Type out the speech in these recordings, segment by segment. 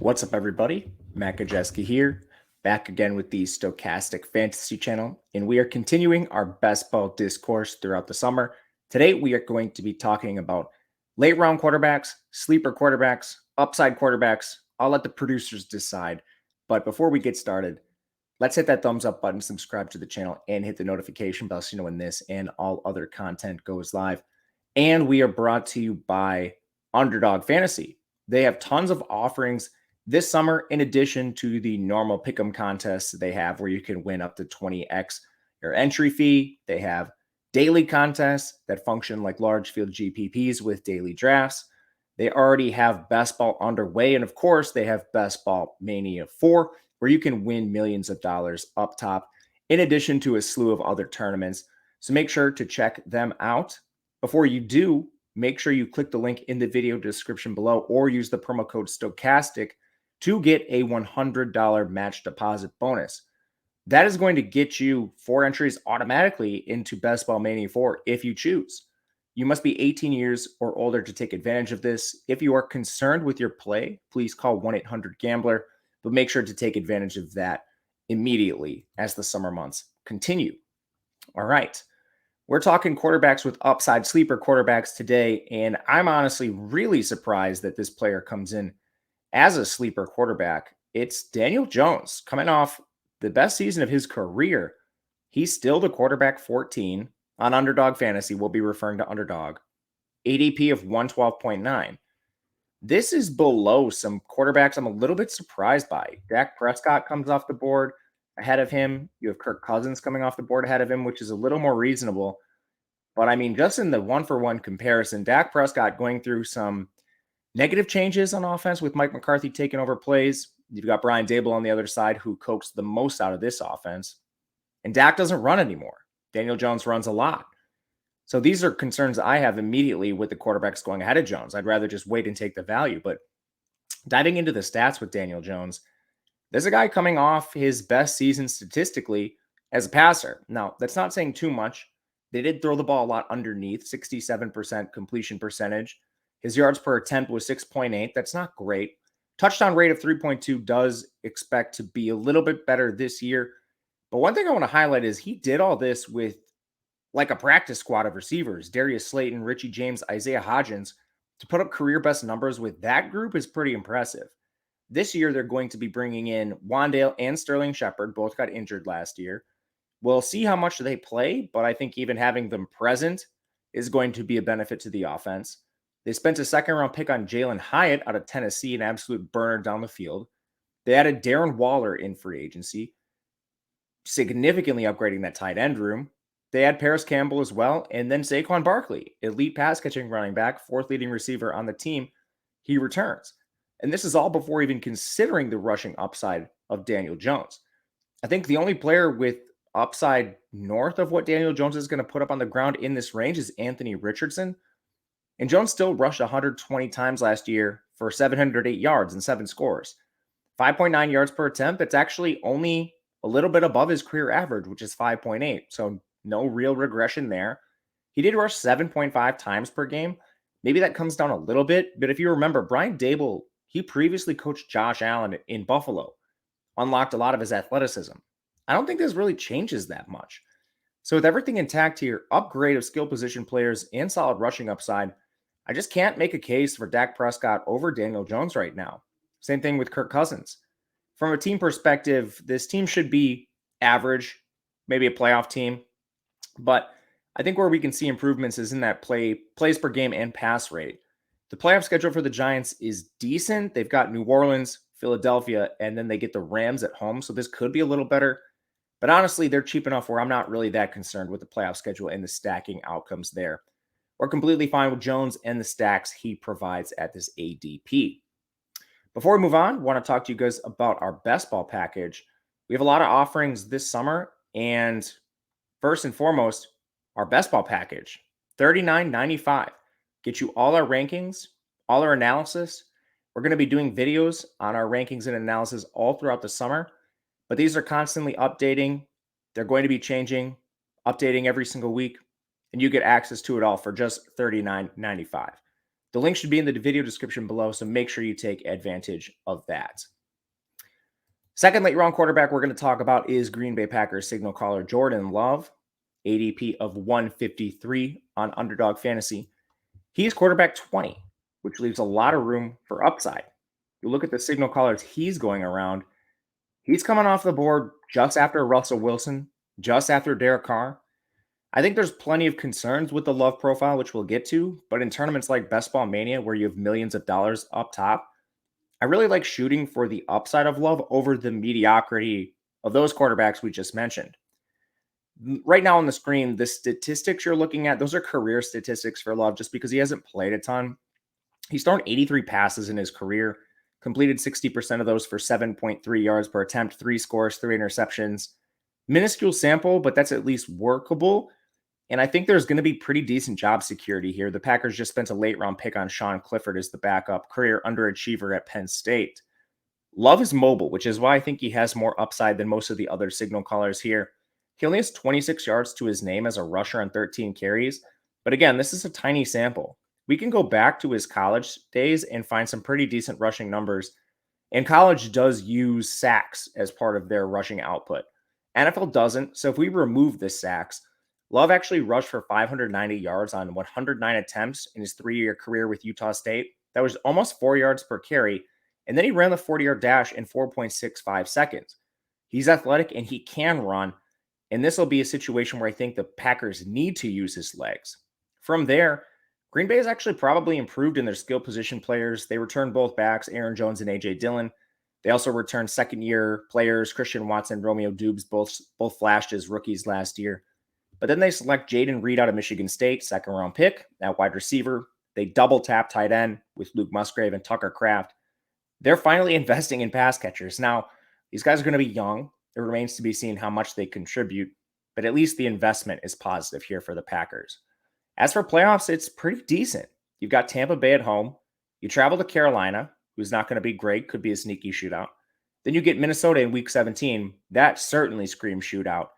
What's up, everybody? Matt Gajewski here, back again with the Stochastic Fantasy channel, and we are continuing our best ball discourse throughout the summer. Today, we are going to be talking about late round quarterbacks, sleeper quarterbacks, upside quarterbacks. I'll let the producers decide. But before we get started, let's hit that thumbs up button, subscribe to the channel, and hit the notification bell so you know when this and all other content goes live. And we are brought to you by Underdog Fantasy. They have tons of offerings this summer, in addition to the normal pick'em contests they have where you can win up to 20x your entry fee. They have daily contests that function like large field GPPs with daily drafts. They already have Best Ball underway. And of course, they have Best Ball Mania 4, where you can win millions of dollars up top, in addition to a slew of other tournaments. So make sure to check them out. Before you do, make sure you click the link in the video description below or use the promo code Stochastic to get a $100 match deposit bonus. That is going to get you 4 entries automatically into Best Ball Mania 4 if you choose. You must be 18 years or older to take advantage of this. If you are concerned with your play, please call 1-800-GAMBLER, but make sure to take advantage of that immediately as the summer months continue. All right. We're talking quarterbacks with upside, sleeper quarterbacks today, and I'm honestly really surprised that this player comes in as a sleeper quarterback. It's Daniel Jones coming off the best season of his career. He's still the quarterback 14 on Underdog Fantasy. We'll be referring to Underdog. ADP of 112.9. This is below some quarterbacks I'm a little bit surprised by. Dak Prescott comes off the board ahead of him. You have Kirk Cousins coming off the board ahead of him, which is a little more reasonable. But I mean, just in the one-for-one comparison, Dak Prescott going through some negative changes on offense with Mike McCarthy taking over plays. You've got Brian Dable on the other side who coaxed the most out of this offense. And Dak doesn't run anymore. Daniel Jones runs a lot. So these are concerns I have immediately with the quarterbacks going ahead of Jones. I'd rather just wait and take the value. But diving into the stats with Daniel Jones, there's a guy coming off his best season statistically as a passer. Now, that's not saying too much. They did throw the ball a lot underneath, 67% completion percentage. His yards per attempt was 6.8. That's not great. Touchdown rate of 3.2 does expect to be a little bit better this year. But one thing I want to highlight is he did all this with like a practice squad of receivers. Darius Slayton, Richie James, Isaiah Hodgins. To put up career best numbers with that group is pretty impressive. This year, they're going to be bringing in Wandale and Sterling Shepard. Both got injured last year. We'll see how much they play, but I think even having them present is going to be a benefit to the offense. They spent a second-round pick on Jalen Hyatt out of Tennessee, an absolute burner down the field. They added Darren Waller in free agency, significantly upgrading that tight end room. They had Paris Campbell as well, and then Saquon Barkley, elite pass-catching running back, 4th leading receiver on the team. He returns. And this is all before even considering the rushing upside of Daniel Jones. I think the only player with upside north of what Daniel Jones is going to put up on the ground in this range is Anthony Richardson. And Jones still rushed 120 times last year for 708 yards and 7 scores. 5.9 yards per attempt. That's actually only a little bit above his career average, which is 5.8. So no real regression there. He did rush 7.5 times per game. Maybe that comes down a little bit. But if you remember, Brian Dable, he previously coached Josh Allen in Buffalo, unlocked a lot of his athleticism. I don't think this really changes that much. So with everything intact here, upgrade of skill position players and solid rushing upside, I just can't make a case for Dak Prescott over Daniel Jones right now. Same thing with Kirk Cousins. From a team perspective, this team should be average, maybe a playoff team. But I think where we can see improvements is in that plays per game and pass rate. The playoff schedule for the Giants is decent. They've got New Orleans, Philadelphia, and then they get the Rams at home. So this could be a little better. But honestly, they're cheap enough where I'm not really that concerned with the playoff schedule and the stacking outcomes there. We're completely fine with Jones and the stacks he provides at this ADP. Before we move on, I want to talk to you guys about our best ball package. We have a lot of offerings this summer, and first and foremost, our best ball package, $39.95. Get you all our rankings, all our analysis. We're going to be doing videos on our rankings and analysis all throughout the summer, but these are constantly updating. They're going to be changing, updating every single week, and you get access to it all for just $39.95. The link should be in the video description below, so make sure you take advantage of that. Second late round quarterback we're going to talk about is Green Bay Packers signal caller Jordan Love, ADP of 153 on Underdog Fantasy. He's quarterback 20, which leaves a lot of room for upside. You look at the signal callers he's going around, he's coming off the board just after Russell Wilson, just after Derek Carr. I think there's plenty of concerns with the Love profile, which we'll get to, but in tournaments like Best Ball Mania, where you have millions of dollars up top, I really like shooting for the upside of Love over the mediocrity of those quarterbacks we just mentioned. Right now on the screen, the statistics you're looking at, those are career statistics for Love just because he hasn't played a ton. He's thrown 83 passes in his career, completed 60% of those for 7.3 yards per attempt, 3 scores, 3 interceptions. Minuscule sample, but that's at least workable. And I think there's going to be pretty decent job security here. The Packers just spent a late round pick on Sean Clifford as the backup, career underachiever at Penn State. Love is mobile, which is why I think he has more upside than most of the other signal callers here. He only has 26 yards to his name as a rusher on 13 carries. But again, this is a tiny sample. We can go back to his college days and find some pretty decent rushing numbers. And college does use sacks as part of their rushing output. NFL doesn't. So if we remove the sacks, Love actually rushed for 590 yards on 109 attempts in his 3-year career with Utah State. That was almost 4 yards per carry. And then he ran the 40-yard dash in 4.65 seconds. He's athletic and he can run. And this will be a situation where I think the Packers need to use his legs. From there, Green Bay has actually probably improved in their skill position players. They returned both backs, Aaron Jones and A.J. Dillon. They also returned second-year players, Christian Watson, Romeo Dubes, both flashed as rookies last year. But then they select Jaden Reed out of Michigan State, second-round pick at wide receiver. They double-tap tight end with Luke Musgrave and Tucker Kraft. They're finally investing in pass catchers. Now, these guys are going to be young. It remains to be seen how much they contribute, but at least the investment is positive here for the Packers. As for playoffs, it's pretty decent. You've got Tampa Bay at home. You travel to Carolina, who's not going to be great, could be a sneaky shootout. Then you get Minnesota in Week 17. That certainly screams shootout.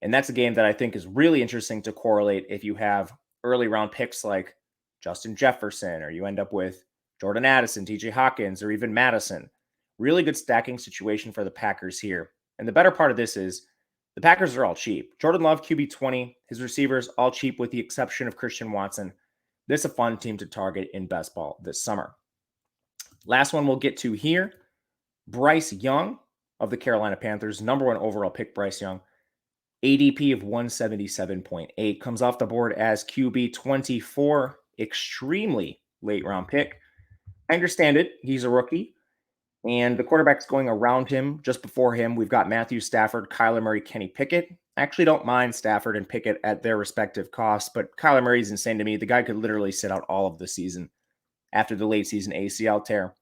And that's a game that I think is really interesting to correlate if you have early round picks like Justin Jefferson, or you end up with Jordan Addison, TJ Hawkins, or even Madison. Really good stacking situation for the Packers here. And the better part of this is the Packers are all cheap. Jordan Love, QB 20, his receivers all cheap with the exception of Christian Watson. This is a fun team to target in best ball this summer. Last one we'll get to here, Bryce Young of the Carolina Panthers, number 1 overall pick Bryce Young. ADP of 177.8, comes off the board as QB 24, extremely late round pick. I understand it. He's a rookie, and the quarterback's going around him. Just before him, we've got Matthew Stafford, Kyler Murray, Kenny Pickett. I actually don't mind Stafford and Pickett at their respective costs, but Kyler Murray's insane to me. The guy could literally sit out all of the season after the late season ACL tear.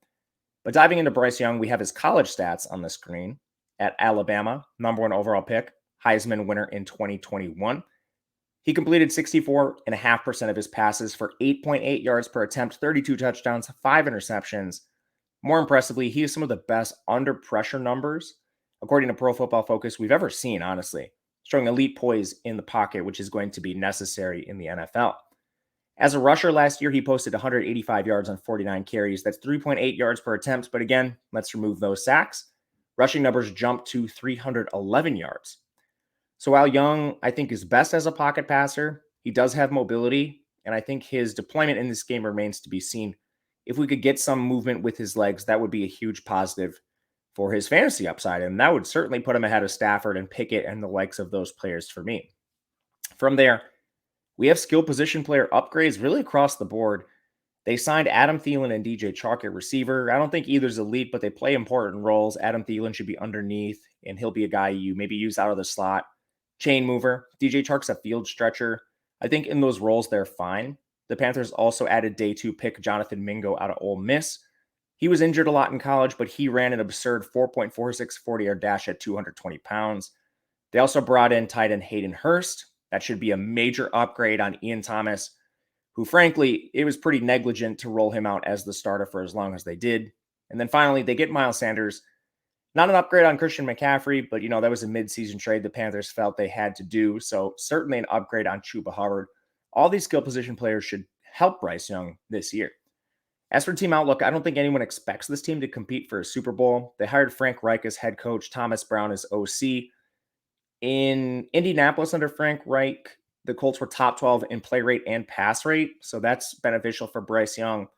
But diving into Bryce Young, we have his college stats on the screen. At Alabama, number 1 overall pick, Heisman winner in 2021. He completed 64.5% of his passes for 8.8 yards per attempt, 32 touchdowns, 5 interceptions. More impressively, he has some of the best under pressure numbers, according to Pro Football Focus, we've ever seen, honestly, showing elite poise in the pocket, which is going to be necessary in the NFL. As a rusher last year, he posted 185 yards on 49 carries. That's 3.8 yards per attempt. But again, let's remove those sacks. Rushing numbers jumped to 311 yards. So while Young, I think, is best as a pocket passer, he does have mobility, and I think his deployment in this game remains to be seen. If we could get some movement with his legs, that would be a huge positive for his fantasy upside, and that would certainly put him ahead of Stafford and Pickett and the likes of those players for me. From there, we have skill position player upgrades really across the board. They signed Adam Thielen and DJ Chark at receiver. I don't think either's elite, but they play important roles. Adam Thielen should be underneath, and he'll be a guy you maybe use out of the slot. Chain mover. DJ Chark's a field stretcher. I think in those roles, they're fine. The Panthers also added day 2 pick Jonathan Mingo out of Ole Miss. He was injured a lot in college, but he ran an absurd 4.46 40-yard dash at 220 pounds. They also brought in tight end Hayden Hurst. That should be a major upgrade on Ian Thomas, who frankly, it was pretty negligent to roll him out as the starter for as long as they did. And then finally, they get Miles Sanders. Not an upgrade on Christian McCaffrey, but, that was a midseason trade the Panthers felt they had to do. So certainly an upgrade on Chuba Hubbard. All these skill position players should help Bryce Young this year. As for team outlook, I don't think anyone expects this team to compete for a Super Bowl. They hired Frank Reich as head coach, Thomas Brown as OC. In Indianapolis under Frank Reich, the Colts were top 12 in play rate and pass rate, so that's beneficial for Bryce Young.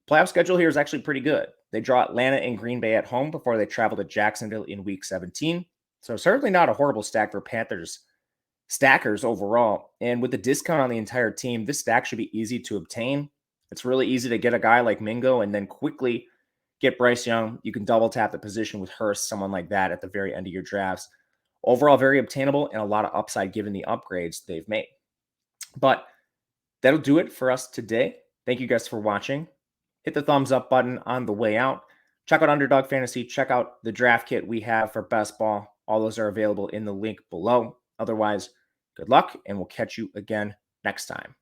Playoff schedule here is actually pretty good. They draw Atlanta and Green Bay at home before they travel to Jacksonville in week 17. So certainly not a horrible stack for Panthers stackers overall. And with the discount on the entire team, this stack should be easy to obtain. It's really easy to get a guy like Mingo and then quickly get Bryce Young. You can double tap the position with Hurst, someone like that at the very end of your drafts. Overall, very obtainable and a lot of upside given the upgrades they've made. But that'll do it for us today. Thank you guys for watching. Hit the thumbs up button on the way out. Check out Underdog Fantasy. Check out the draft kit we have for best ball. All those are available in the link below. Otherwise, good luck, and we'll catch you again next time.